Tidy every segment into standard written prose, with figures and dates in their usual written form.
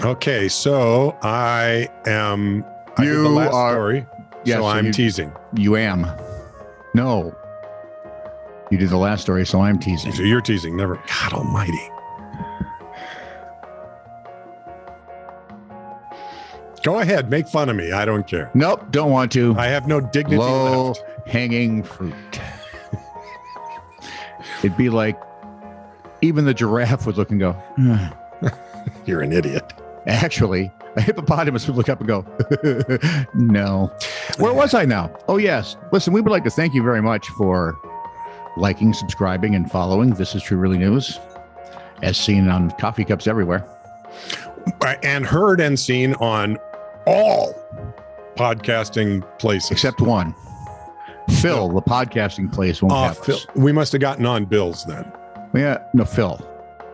Okay, so I did the You last are- story, Yes, so so I'm you- teasing. You am. No. You did the last story, so I'm teasing. So you're teasing. Never. God Almighty. Go ahead, make fun of me. I don't care. Nope, don't want to. I have no dignity Low left. hanging fruit. It'd be like even the giraffe would look and go, You're an idiot. Actually, a hippopotamus would look up and go, no. Where was I now? Oh, yes. Listen, we would like to thank you very much for liking, subscribing, and following This Is True Really News, as seen on coffee cups everywhere. And heard and seen on all podcasting places. Except one. Phil, the podcasting place, won't have Phil, us. we must have gotten on Bill's then. Yeah, no, Phil.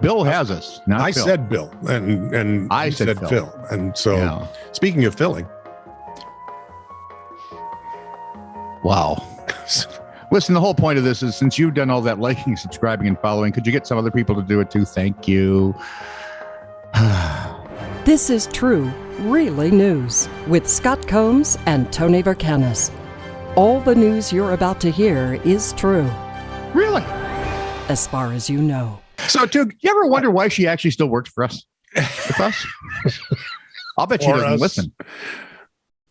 Bill has us, not I Phil. said Bill, and I you said Phil. And so, Yeah. speaking of filling, Wow. Listen, the whole point of this is since you've done all that liking, subscribing, and following, could you get some other people to do it too? Thank you. This is True, Really News with Scott Combs and Tony Vercanis. All the news you're about to hear is true, Really? as far as you know. So, dude, you ever wonder why she actually still works for us? With us? I'll bet she For doesn't us. listen.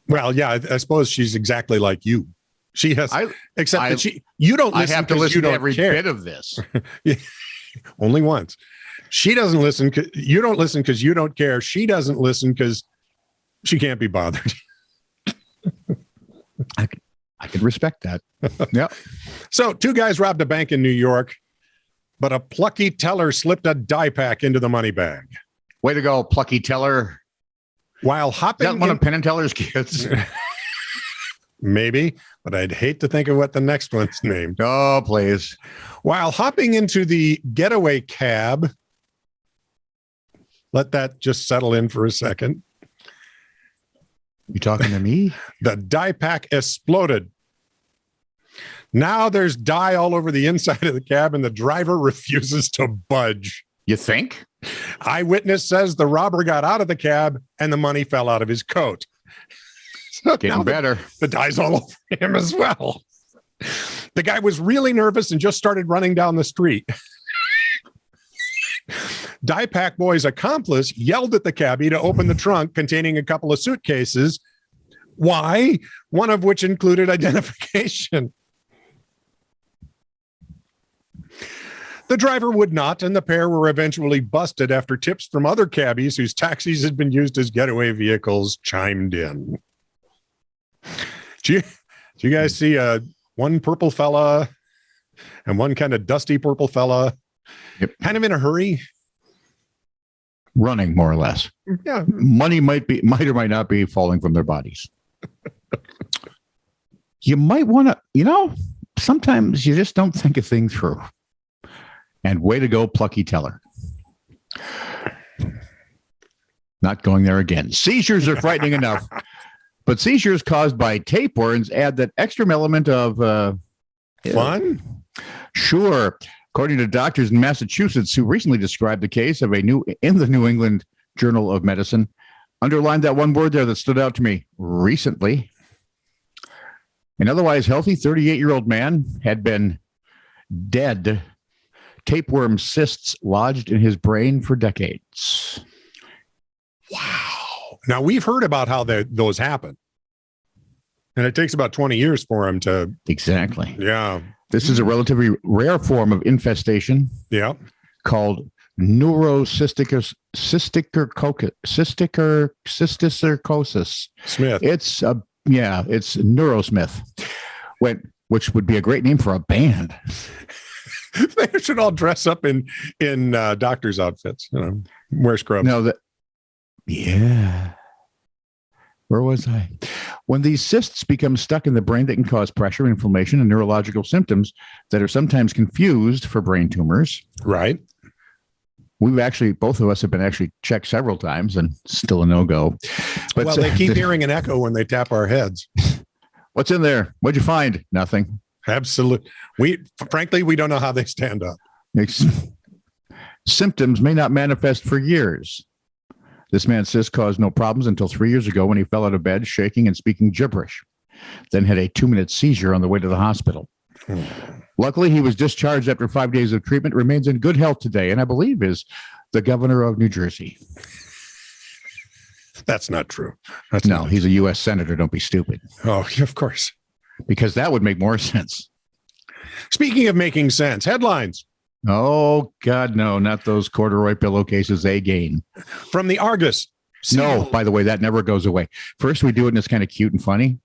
well, yeah, I suppose she's exactly like you. She has, except I- that you don't I listen have to 'cause listen you to don't every care. bit of this. Only once. She doesn't listen. You don't listen because you don't care. She doesn't listen because she can't be bothered. I can respect that. Yep. So, two guys robbed a bank in New York, but a plucky teller slipped a dye pack into the money bag Way to go, plucky teller. while Is hopping. that one of Penn and Teller's kids? Maybe, but I'd hate to think of what the next one's named. Oh, please. While hopping into the getaway cab, let that just settle in for a second. You talking to me? The dye pack exploded. Now there's dye all over the inside of the cab, and the driver refuses to budge. You think? Eyewitness says the robber got out of the cab and the money fell out of his coat. So now Getting better. the dye's all over him as well. The guy was really nervous and just started running down the street. Dye Pack Boy's accomplice yelled at the cabbie to open the trunk containing a couple of suitcases. Why? One of which included identification. The driver would not, and the pair were eventually busted after tips from other cabbies whose taxis had been used as getaway vehicles chimed in. Did you guys see one purple fella and one kind of dusty purple fella? Yep. Kind of in a hurry. Running, more or less. Yeah. Money might or might not be falling from their bodies. You might want to, sometimes you just don't think a thing through. And way to go, plucky teller. Not going there again. Seizures are frightening enough, but seizures caused by tapeworms add that extra element of Fun? Sure. According to doctors in Massachusetts who recently described the case in the New England Journal of Medicine, underlined that one word there that stood out to me: recently. An otherwise healthy 38-year-old man had been dead. Tapeworm cysts lodged in his brain for decades. Wow. Now, we've heard about how those happen. And it takes about 20 years for them to. Exactly. Yeah. This is a relatively rare form of infestation Yeah. called neurocysticercosis. Smith. It's Neurosmith, which would be a great name for a band. They should all dress up in doctor's outfits, wear scrubs. No, yeah. Where was I? When these cysts become stuck in the brain, they can cause pressure, inflammation, and neurological symptoms that are sometimes confused for brain tumors. Right. Both of us have been checked several times and still a no-go. But Well, they keep hearing an echo when they tap our heads. What's in there? What'd you find? Nothing. Absolutely. Frankly, we don't know how they stand up. Symptoms may not manifest for years. This man cyst caused no problems until 3 years ago when he fell out of bed, shaking and speaking gibberish, then had a 2-minute seizure on the way to the hospital. Luckily, he was discharged after 5 days of treatment, remains in good health today, and I believe is the governor of New Jersey. That's not true. He's a U.S. senator. Don't be stupid. Oh, of course. Because that would make more sense. Speaking of making sense, headlines. Oh, God, no, not those corduroy pillowcases again. From the Argus. No, by the way, that never goes away. First, we do it and it's kind of cute and funny.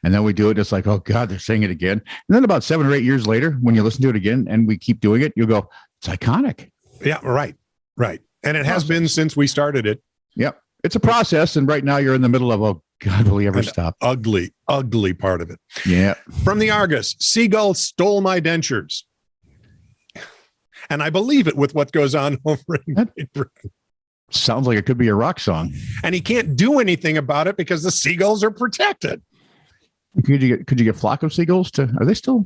And then we do it and it's like, oh, God, they're saying it again. And then about 7 or 8 years later, when you listen to it again and we keep doing it, you'll go, it's iconic. Yeah, right. And it has been since we started it. Yep. It's a process. And right now you're in the middle of, oh, God, will he ever stop? Ugly part of it. Yeah. From the Argus, Seagull stole my dentures. And I believe it with what goes on over in Britain. Sounds like it could be a rock song. And he can't do anything about it because the seagulls are protected. Could you get flock of seagulls are they still?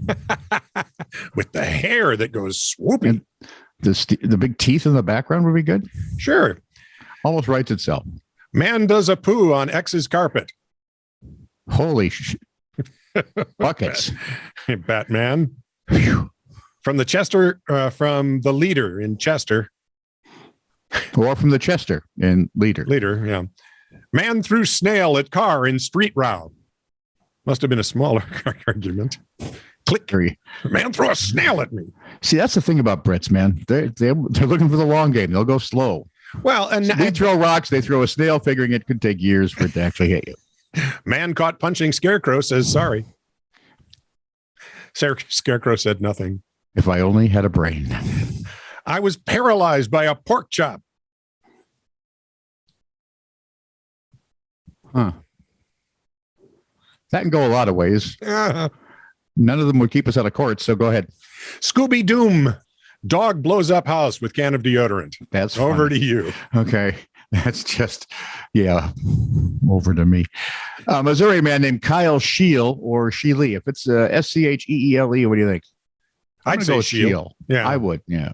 With the hair that goes swooping. And the big teeth in the background would be good. Sure. Almost writes itself. Man does a poo on ex's carpet. Holy buckets. Batman. From the Chester, from the Leader in Chester. Or from the Chester in Leader. Leader, yeah. Man threw snail at car in street row. Must have been a smaller argument. Click. Man threw a snail at me. See, that's the thing about Brits, man. They're looking for the long game. They'll go slow. Well, and so we throw rocks. They throw a snail, figuring it could take years for it to actually hit you. Man caught punching Scarecrow says sorry. Scarecrow said nothing. If I only had a brain. I was paralyzed by a pork chop. Huh. That can go a lot of ways. None of them would keep us out of court, so go ahead. Scooby Doom. Dog blows up house with can of deodorant. That's over funny. To you. Okay. That's just, over to me. A Missouri man named Kyle Scheel or Sheely. If it's Scheele, what do you think? I'd say Scheel. Yeah. I would, yeah.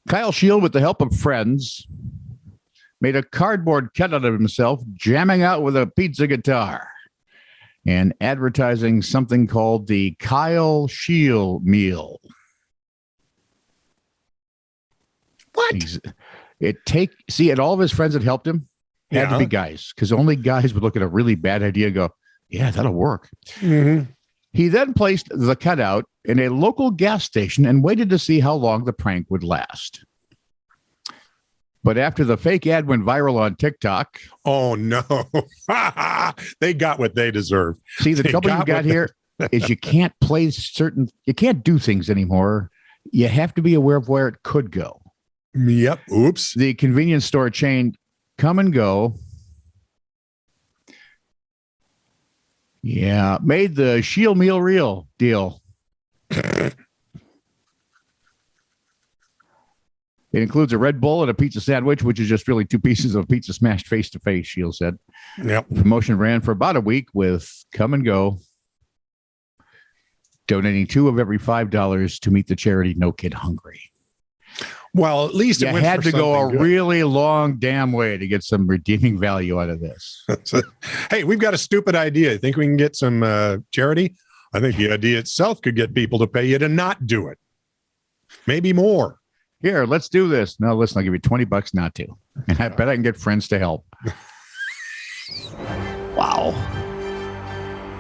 Kyle Scheel, with the help of friends, made a cardboard cutout of himself jamming out with a pizza guitar and advertising something called the Kyle Scheel meal. What? And all of his friends that helped him had to be guys, because only guys would look at a really bad idea and go, yeah, that'll work. Mm-hmm. He then placed the cutout in a local gas station and waited to see how long the prank would last. But after the fake ad went viral on TikTok. Oh, no. They got what they deserve. See, the trouble you got here is you can't do things anymore. You have to be aware of where it could go. Yep. Oops. The convenience store chain Come and Go. Yeah. Made the Scheel meal real deal. It includes a Red Bull and a pizza sandwich, which is just really 2 pieces of pizza smashed face to face, Scheel said. Yep. The promotion ran for about a week with Come and Go donating $2 of every $5 to meet the charity No Kid Hungry. Well, at least it had to go a really long damn way to get some redeeming value out of this. Hey, we've got a stupid idea. You think we can get some charity? I think the idea itself could get people to pay you to not do it. Maybe more. Here, let's do this. No, listen, I'll give you $20 not to. And I bet I can get friends to help. Wow.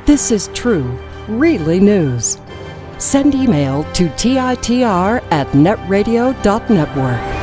This is true, really news. Send email to TiTR@netradio.network.